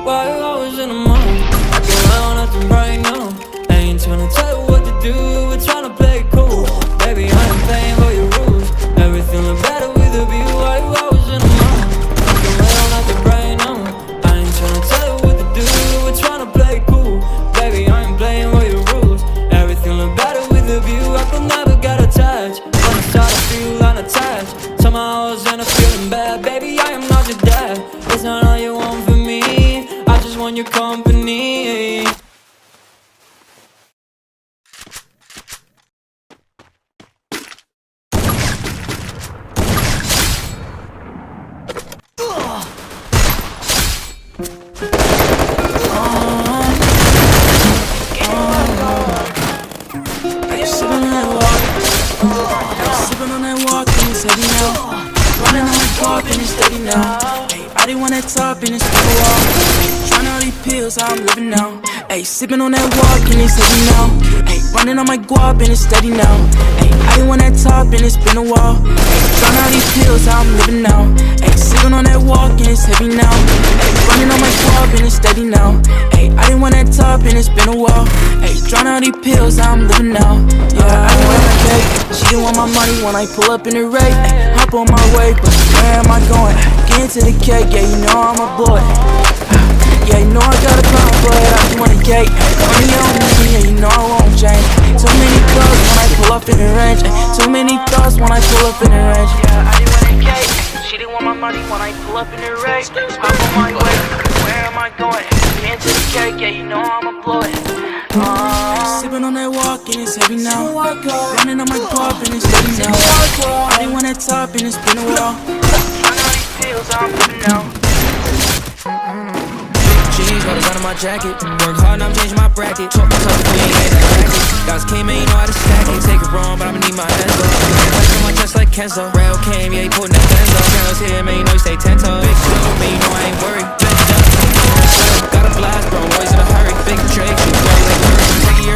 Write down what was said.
Why I was in the mood, I get around nothing right now. Ain't tryna tell you what to do, we're tryna play it cool. Baby, I ain't playing by your rules. Everything look better with a view. Why I was in the mood, I get around nothing right now. I ain't tryna tell you what to do, we're tryna play it cool. Baby, I ain't playing by your rules. Everything look better with a view. I could never get attached. When I start to feel unattached, somehow I was in a feeling bad. Baby, I am not your dad. It's not all you want from me, I just want your company. Sipping on that walk and it's heavy now. Running on my car and it's steady now. I didn't want that top and it's been a while. Trying all these pills, how I'm living now. Ayy, sipping on that walk and it's heavy now. Ayy, running on my guap and it's steady now. Ayy, I didn't want that top and it's been a while. Trying all these pills, how I'm living now. Ayy, sipping on that walk and it's heavy now. Ayy, running on my guap and it's steady now. Ayy, I didn't want that top and it's been a while. Ayy, trying all these pills, how I'm living now. Yeah, I didn't want that cake. She didn't want my money when I pull up in the rate. Hop on my way, but where am I going? Get into the cake, yeah, you know I'm a boy. Yeah, you know I got a problem, but I just want a cake. Money on me, yeah, you know I won't change. Too many thoughts when I pull up in the range. Too many thoughts when I pull up in the range. Yeah, I just want a cake. She didn't want my money when I pull up in the range. Hop on my way, where am I going? Get into the cake, yeah, you know I'm a boy. Sipping on that walk and it's heavy now. Running on my guap and it's steady now. I didn't want that top and it's been a while. I know these pills, I'm living now. Jeans, rollers under my jacket. Work hard and I'm changing my bracket. Talk my talk, we ain't that bracket. Guys came in, you know how to stack it. Take it wrong, but I'ma need my hands up. Like on my chest like Kenzo. Rail came, yeah, he putting that Kenzo. Cameras here, man, you know he stay 10 toes.